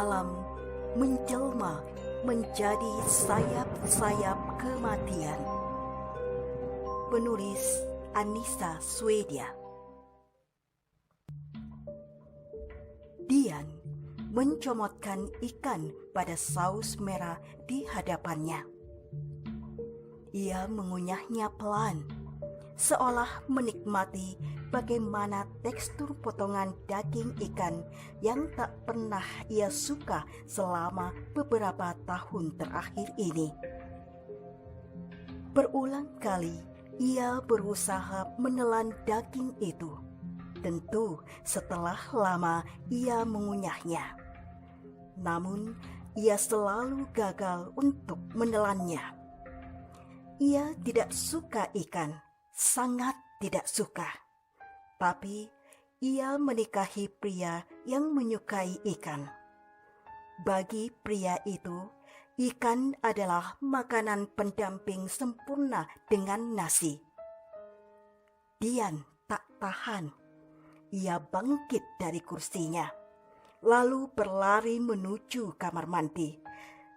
malam menjelma menjadi sayap-sayap kematian. Penulis Anissa Swedia. Dian mencomotkan ikan pada saus merah di hadapannya. Ia mengunyahnya pelan, seolah menikmati bagaimana tekstur potongan daging ikan yang tak pernah ia suka selama beberapa tahun terakhir ini. Berulang kali ia berusaha menelan daging itu, tentu setelah lama ia mengunyahnya. Namun ia selalu gagal untuk menelannya. Ia tidak suka ikan, sangat tidak suka. Tapi ia menikahi pria yang menyukai ikan. Bagi pria itu, ikan adalah makanan pendamping sempurna dengan nasi. Dian tak tahan. Ia bangkit dari kursinya, lalu berlari menuju kamar mandi,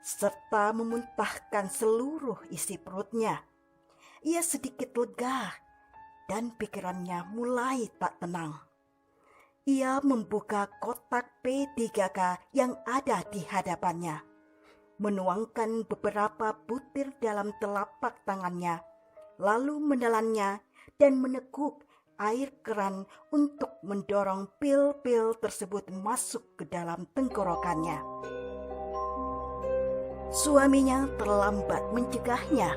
serta memuntahkan seluruh isi perutnya. Ia sedikit lega dan pikirannya mulai tak tenang. Ia membuka kotak P3K yang ada di hadapannya, menuangkan beberapa butir dalam telapak tangannya, lalu menelannya dan meneguk air keran untuk mendorong pil-pil tersebut masuk ke dalam tenggorokannya. Suaminya terlambat mencegahnya.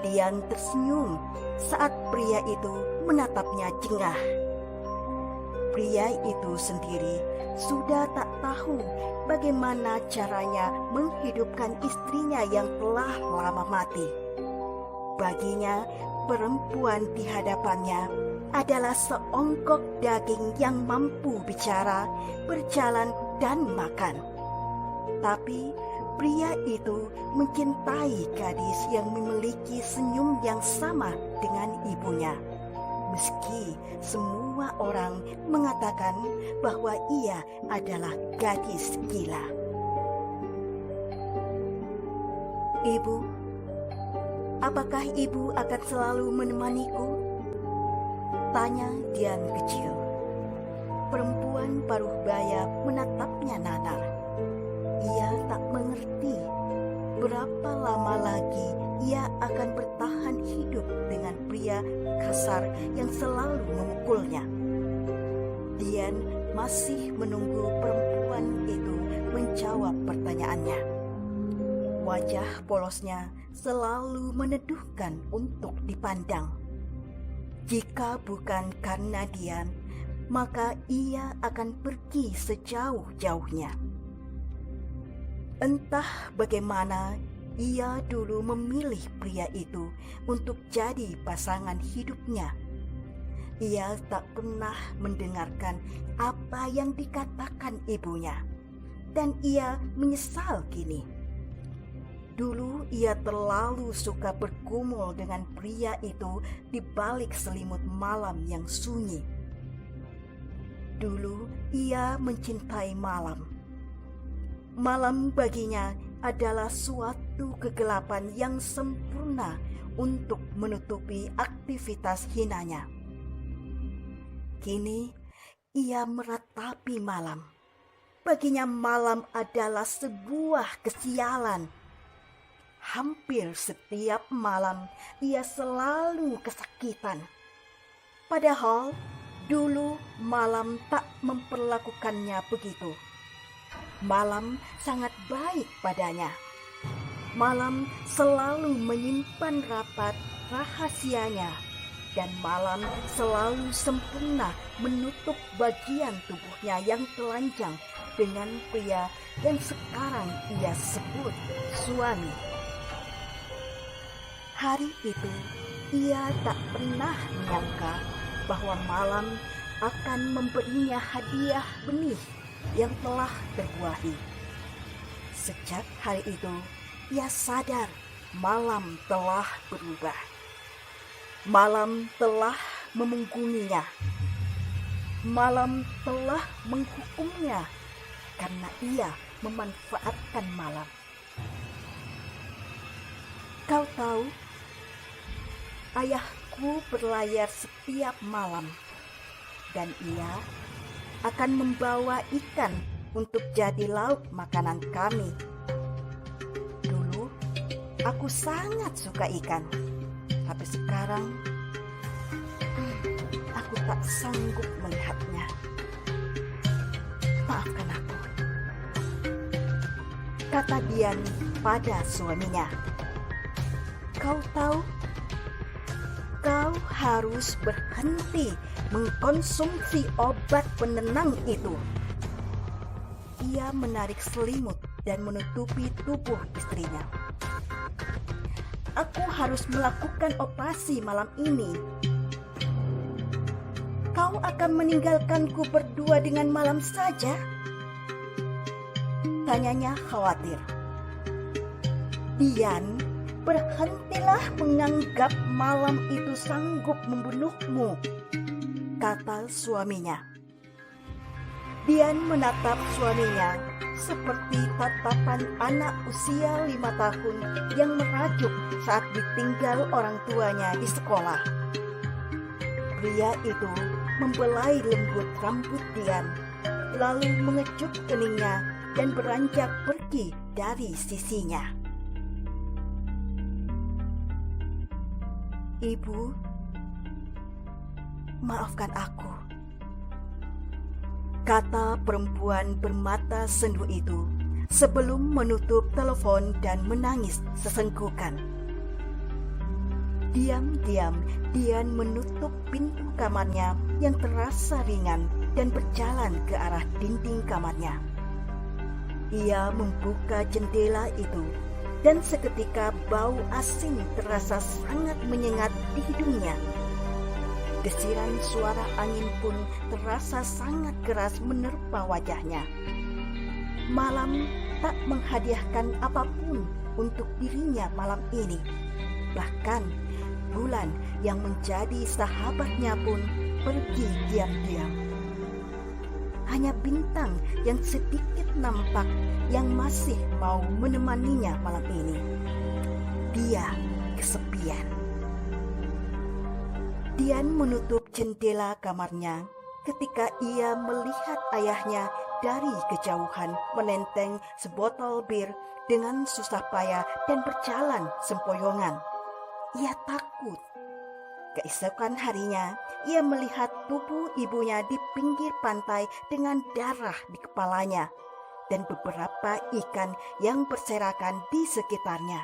Dian tersenyum saat pria itu menatapnya jengah. Pria itu sendiri sudah tak tahu bagaimana caranya menghidupkan istrinya yang telah lama mati. Baginya, perempuan di hadapannya adalah seonggok daging yang mampu bicara, berjalan, dan makan. Tapi pria itu mencintai gadis yang memiliki senyum yang sama dengan ibunya. Meski semua orang mengatakan bahwa ia adalah gadis gila. Ibu, apakah ibu akan selalu menemaniku? Tanya Dian kecil. Perempuan paruh baya menatapnya nanar. Ia tak mengerti berapa lama lagi ia akan bertahan hidup dengan pria kasar yang selalu memukulnya. Dian masih menunggu perempuan itu menjawab pertanyaannya. Wajah polosnya selalu meneduhkan untuk dipandang. Jika bukan karena Dian, maka ia akan pergi sejauh-jauhnya. Entah bagaimana ia dulu memilih pria itu untuk jadi pasangan hidupnya. Ia tak pernah mendengarkan apa yang dikatakan ibunya, dan ia menyesal kini. Dulu ia terlalu suka bergumul dengan pria itu di balik selimut malam yang sunyi. Dulu ia mencintai malam. Malam baginya adalah suatu kegelapan yang sempurna untuk menutupi aktivitas hinanya. Kini ia meratapi malam. Baginya malam adalah sebuah kesialan. Hampir setiap malam ia selalu kesakitan. Padahal dulu malam tak memperlakukannya begitu. Malam sangat baik padanya. Malam selalu menyimpan rapat rahasianya, dan malam selalu sempurna menutup bagian tubuhnya yang telanjang dengan pria yang sekarang ia sebut suami. Hari itu ia tak pernah menyangka bahwa malam akan memberinya hadiah benih yang telah terbuahi. Sejak hari itu, ia sadar malam telah berubah. Malam telah memunggunginya. Malam telah menghukumnya karena ia memanfaatkan malam. Kau tahu, ayahku berlayar setiap malam dan ia akan membawa ikan untuk jadi lauk makanan kami. Dulu aku sangat suka ikan, tapi sekarang aku tak sanggup melihatnya. Maafkan aku, kata Dian pada suaminya. Kau tahu, kau harus berhenti mengkonsumsi obat penenang itu. Ia menarik selimut dan menutupi tubuh istrinya. Aku harus melakukan operasi malam ini. Kau akan meninggalkanku berdua dengan malam saja? Tanyanya khawatir. Dian, berhentilah menganggap malam itu sanggup membunuhmu, kata suaminya. Dian menatap suaminya seperti tatapan anak usia 5 tahun yang merajuk saat ditinggal orang tuanya di sekolah. Pria itu membelai lembut rambut Dian, lalu mengecup keningnya dan beranjak pergi dari sisinya. Ibu, maafkan aku, kata perempuan bermata sendu itu sebelum menutup telepon dan menangis sesenggukan. Diam-diam Dian menutup pintu kamarnya yang terasa ringan dan berjalan ke arah dinding kamarnya. Ia membuka jendela itu dan seketika bau asin terasa sangat menyengat di hidungnya. Desiran suara angin pun terasa sangat keras menerpa wajahnya. Malam tak menghadiahkan apapun untuk dirinya malam ini. Bahkan bulan yang menjadi sahabatnya pun pergi diam-diam. Hanya bintang yang sedikit nampak yang masih mau menemaninya malam ini. Dia kesepian. Dian menutup jendela kamarnya ketika ia melihat ayahnya dari kejauhan menenteng sebotol bir dengan susah payah dan berjalan sempoyongan. Ia takut. Keesokan harinya, ia melihat tubuh ibunya di pinggir pantai dengan darah di kepalanya dan beberapa ikan yang berserakan di sekitarnya.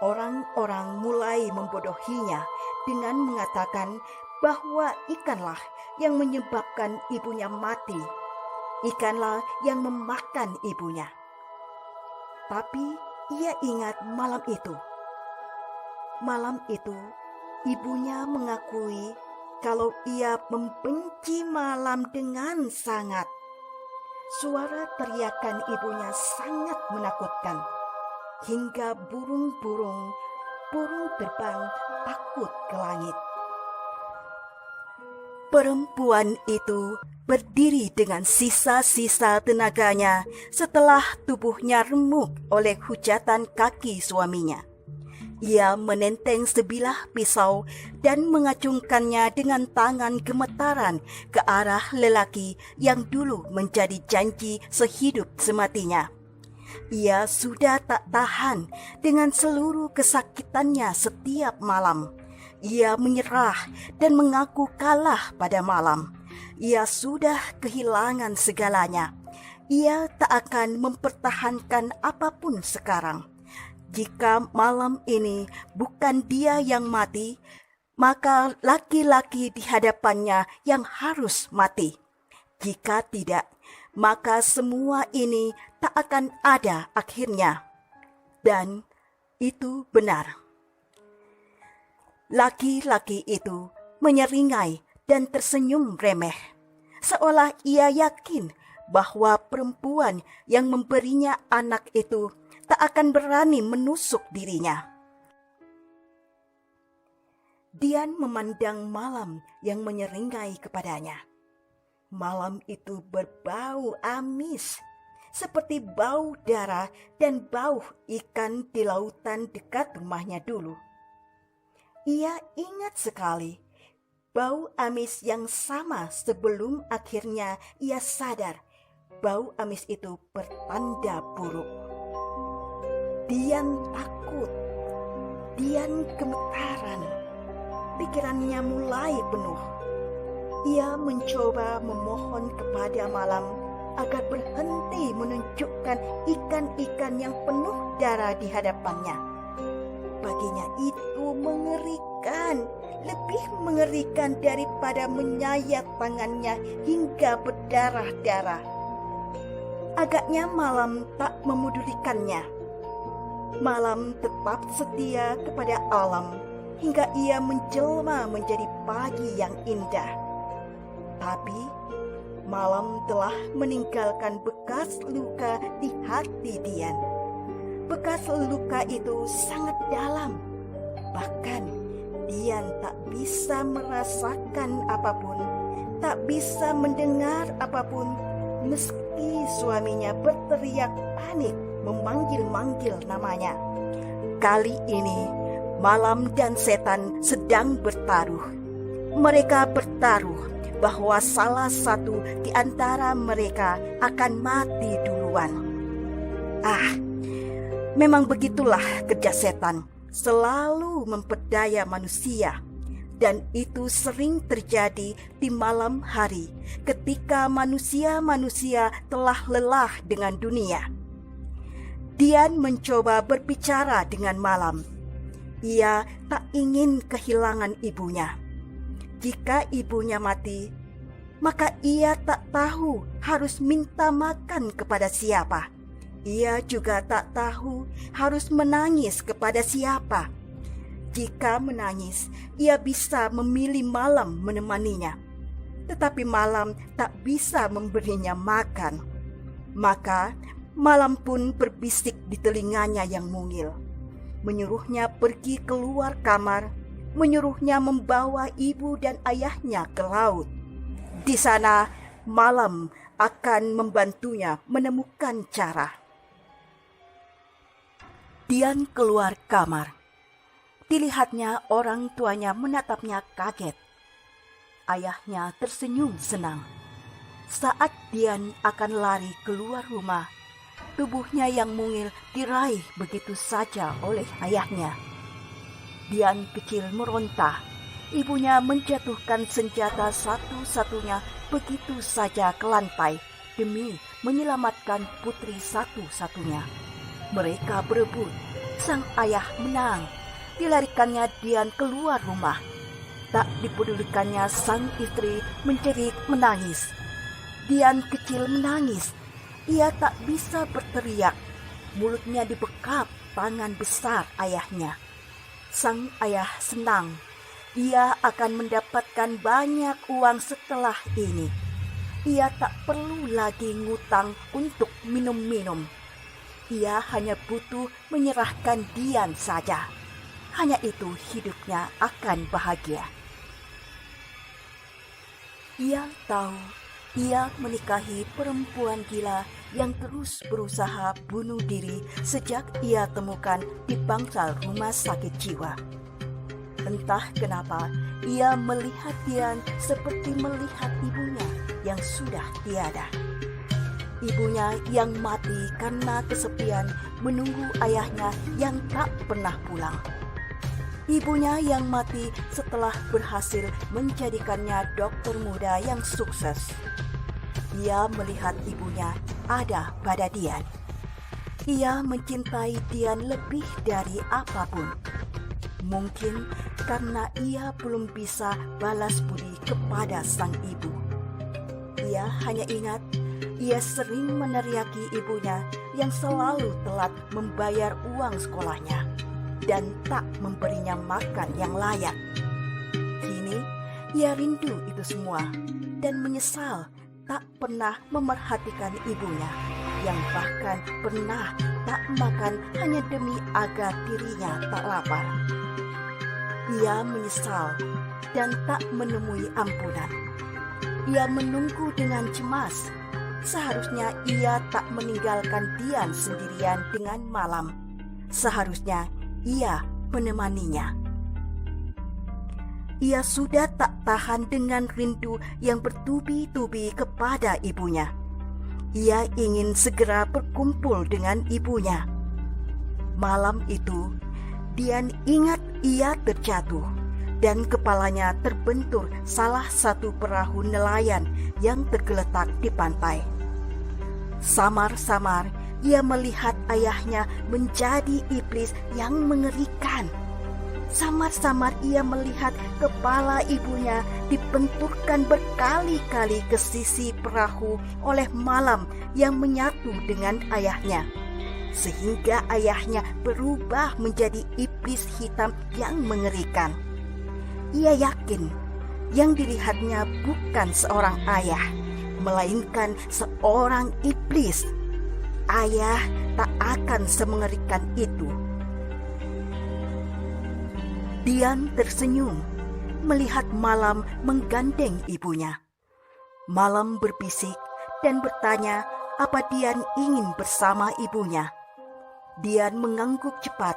Orang-orang mulai membodohinya dengan mengatakan bahwa ikanlah yang menyebabkan ibunya mati. Ikanlah yang memakan ibunya. Tapi ia ingat malam itu. Malam itu, ibunya mengakui kalau ia membenci malam dengan sangat. Suara teriakan ibunya sangat menakutkan, hingga burung terbang takut ke langit. Perempuan itu berdiri dengan sisa-sisa tenaganya setelah tubuhnya remuk oleh hujatan kaki suaminya. Ia menenteng sebilah pisau dan mengacungkannya dengan tangan gemetaran ke arah lelaki yang dulu menjadi janji sehidup sematinya. Ia sudah tak tahan dengan seluruh kesakitannya setiap malam. Ia menyerah dan mengaku kalah pada malam. Ia sudah kehilangan segalanya. Ia tak akan mempertahankan apapun sekarang. Jika malam ini bukan dia yang mati, maka laki-laki di hadapannya yang harus mati. Jika tidak, maka semua ini tak akan ada akhirnya. Dan itu benar. Laki-laki itu menyeringai dan tersenyum remeh, seolah ia yakin bahwa perempuan yang memberinya anak itu tak akan berani menusuk dirinya. Dian memandang malam yang menyeringai kepadanya. Malam itu berbau amis, seperti bau darah dan bau ikan di lautan dekat rumahnya dulu. Ia ingat sekali bau amis yang sama sebelum akhirnya ia sadar bau amis itu bertanda buruk. Dian takut, Dian gemetaran, pikirannya mulai penuh. Ia mencoba memohon kepada malam agar berhenti menunjukkan ikan-ikan yang penuh darah di hadapannya. Baginya itu mengerikan, lebih mengerikan daripada menyayat tangannya hingga berdarah-darah. Agaknya malam tak memedulikannya. Malam tetap setia kepada alam hingga ia menjelma menjadi pagi yang indah. Tapi malam telah meninggalkan bekas luka di hati Dian. Bekas luka itu sangat dalam. Bahkan Dian tak bisa merasakan apapun, tak bisa mendengar apapun, meski suaminya berteriak panik memanggil-manggil namanya. Kali ini malam dan setan sedang bertaruh. Mereka bertaruh bahwa salah satu di antara mereka akan mati duluan. Memang begitulah kerja setan, selalu memperdaya manusia. Dan itu sering terjadi di malam hari ketika manusia-manusia telah lelah dengan dunia. Dian mencoba berbicara dengan malam. Ia tak ingin kehilangan ibunya. Jika ibunya mati, maka ia tak tahu harus minta makan kepada siapa. Ia juga tak tahu harus menangis kepada siapa. Jika menangis, ia bisa memilih malam menemaninya. Tetapi malam tak bisa memberinya makan. Maka malam pun berbisik di telinganya yang mungil. Menyuruhnya pergi keluar kamar, menyuruhnya membawa ibu dan ayahnya ke laut. Di sana, malam akan membantunya menemukan cara. Dian keluar kamar. Dilihatnya orang tuanya menatapnya kaget. Ayahnya tersenyum senang. Saat Dian akan lari keluar rumah, tubuhnya yang mungil diraih begitu saja oleh ayahnya. Dian kecil meronta. Ibunya menjatuhkan senjata satu-satunya begitu saja ke lantai demi menyelamatkan putri satu-satunya. Mereka berebut. Sang ayah menang. Dilarikannya Dian keluar rumah. Tak dipedulikannya sang istri menjerit menangis. Dian kecil menangis. Ia tak bisa berteriak. Mulutnya dibekap tangan besar ayahnya. Sang ayah senang. Ia akan mendapatkan banyak uang setelah ini. Ia tak perlu lagi ngutang untuk minum-minum. Ia hanya butuh menyerahkan Dian saja. Hanya itu hidupnya akan bahagia. Ia tahu ia menikahi perempuan gila yang terus berusaha bunuh diri sejak ia temukan di bangsal rumah sakit jiwa. Entah kenapa ia melihat Dian seperti melihat ibunya yang sudah tiada. Ibunya yang mati karena kesepian menunggu ayahnya yang tak pernah pulang. Ibunya yang mati setelah berhasil menjadikannya dokter muda yang sukses. Ia melihat ibunya ada pada Dian. Ia mencintai Dian lebih dari apapun. Mungkin karena ia belum bisa balas budi kepada sang ibu. Ia hanya ingat ia sering meneriaki ibunya yang selalu telat membayar uang sekolahnya dan tak memberinya makan yang layak. Kini ia rindu itu semua dan menyesal tak pernah memerhatikan ibunya yang bahkan pernah tak makan hanya demi agar dirinya tak lapar. Ia menyesal dan tak menemui ampunan. Ia menunggu dengan cemas. Seharusnya ia tak meninggalkan Dian sendirian dengan Malam. Seharusnya ia menemaninya. Ia sudah tak tahan dengan rindu yang bertubi-tubi kepada ibunya. Ia ingin segera berkumpul dengan ibunya. Malam itu, Dian ingat ia terjatuh dan kepalanya terbentur salah satu perahu nelayan yang tergeletak di pantai. Samar-samar ia melihat ayahnya menjadi iblis yang mengerikan. Samar-samar ia melihat kepala ibunya dibenturkan berkali-kali ke sisi perahu oleh Malam yang menyatu dengan ayahnya, sehingga ayahnya berubah menjadi iblis hitam yang mengerikan. Ia yakin yang dilihatnya bukan seorang ayah, melainkan seorang iblis. Ayah tak akan semengerikan itu. Dian tersenyum melihat Malam menggandeng ibunya. Malam berbisik dan bertanya apa Dian ingin bersama ibunya. Dian mengangguk cepat.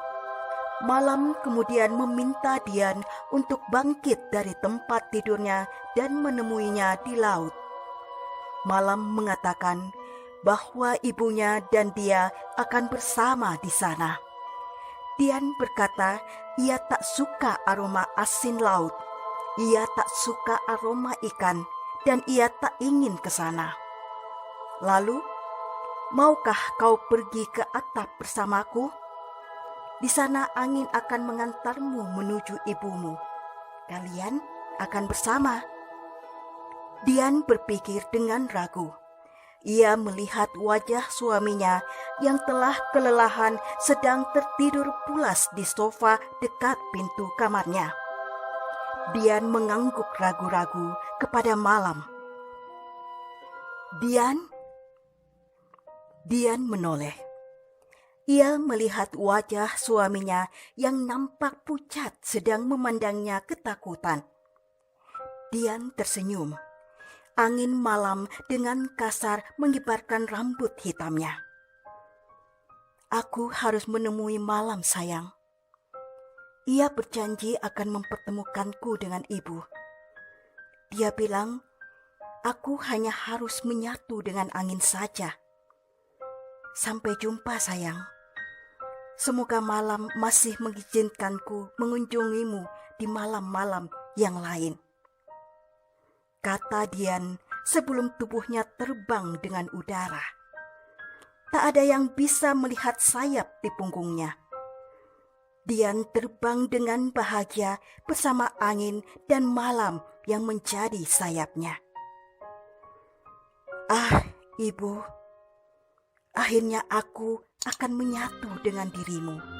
Malam kemudian meminta Dian untuk bangkit dari tempat tidurnya dan menemuinya di laut. Malam mengatakan bahwa ibunya dan dia akan bersama di sana. Dian berkata ia tak suka aroma asin laut, ia tak suka aroma ikan, dan ia tak ingin ke sana. Lalu, maukah kau pergi ke atap bersamaku? Di sana angin akan mengantarmu menuju ibumu. Kalian akan bersama. Dian berpikir dengan ragu. Ia melihat wajah suaminya yang telah kelelahan sedang tertidur pulas di sofa dekat pintu kamarnya. Dian mengangguk ragu-ragu kepada Malam. Dian menoleh. Ia melihat wajah suaminya yang nampak pucat sedang memandangnya ketakutan. Dian tersenyum. Angin malam dengan kasar mengibarkan rambut hitamnya. Aku harus menemui Malam, sayang. Ia berjanji akan mempertemukanku dengan ibu. Dia bilang, aku hanya harus menyatu dengan angin saja. Sampai jumpa, sayang. Semoga Malam masih mengizinkanku mengunjungimu di malam-malam yang lain. Kata Dian sebelum tubuhnya terbang dengan udara. Tak ada yang bisa melihat sayap di punggungnya. Dian terbang dengan bahagia bersama angin dan Malam yang menjadi sayapnya. Ah, ibu, akhirnya aku akan menyatu dengan dirimu.